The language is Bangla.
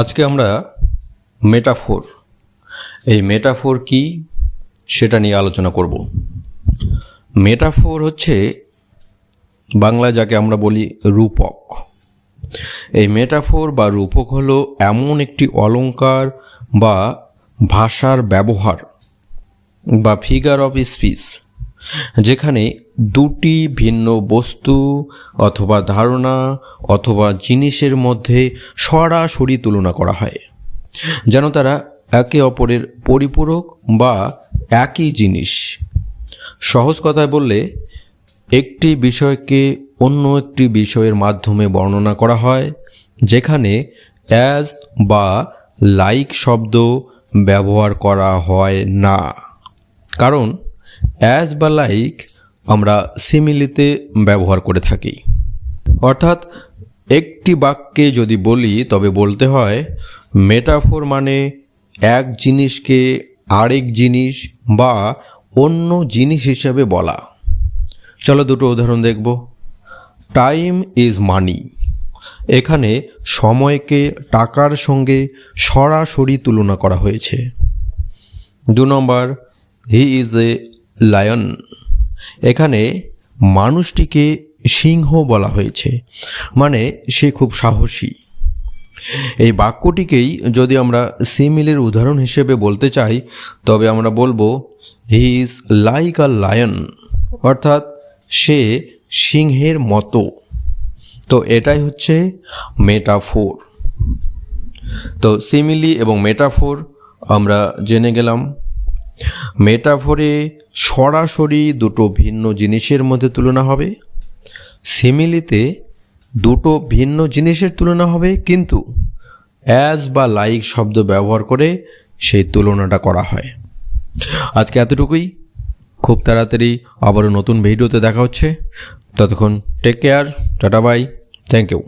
আজকে আমরা মেটাফোর এই মেটাফোর কি সেটা নিয়ে আলোচনা করব। মেটাফোর হচ্ছে বাংলায় যাকে আমরা বলি রূপক। এই মেটাফোর বা রূপক হলো এমন একটি অলংকার বা ভাষার ব্যবহার বা ফিগার অফ স্পিচ যেখানে দুটি ভিন্ন বস্তু অথবা ধারণা অথবা জিনিসের মধ্যে সরাসরি তুলনা করা হয়, যেন তারা একে অপরের পরিপূরক বা একই জিনিস। সহজ কথায় বললে একটি বিষয়কে অন্য একটি বিষয়ের মাধ্যমে বর্ণনা করা হয় যেখানে অ্যাজ বা লাইক শব্দ ব্যবহার করা হয় না। কারণ অ্যাজ বা লাইক আমরা সিমিলিতে ব্যবহার করে থাকি। অর্থাৎ একটি বাক্যে যদি বলি তবে বলতে হয় মেটাফোর মানে এক জিনিসকে আরেক জিনিস বা অন্য জিনিস হিসেবে বলা। চলো দুটো উদাহরণ দেখব। টাইম ইজ মানি, এখানে সময়কে টাকার সঙ্গে সরাসরি তুলনা করা হয়েছে। 2 নম্বর, হি ইজ এ লায়ন, এখানে মানুষটিকে সিংহ বলা হয়েছে, মানে সে খুব সাহসী। এই বাক্যটিকেই যদি আমরা সিমিলের উদাহরণ হিসেবে বলতে চাই তবে আমরা বলবো he is like a lion, অর্থাৎ সে সিংহের মতো। তো এটাই হচ্ছে মেটাফোর। তো সিমিলি এবং মেটাফোর আমরা জেনে গেলাম। মেটাফোরে সরাসরি দুটো ভিন্ন জিনিসের মধ্যে তুলনা হবে, সিমিলিতে দুটো ভিন্ন জিনিসের তুলনা হবে, কিন্তু অ্যাজ বা লাইক শব্দ ব্যবহার করে সেই তুলনাটা করা হয়। আজকে এতটুকুই। খুব তাড়াতাড়ি আবারও নতুন ভিডিওতে দেখা হচ্ছে। ততক্ষণ take care, tata bye, thank you.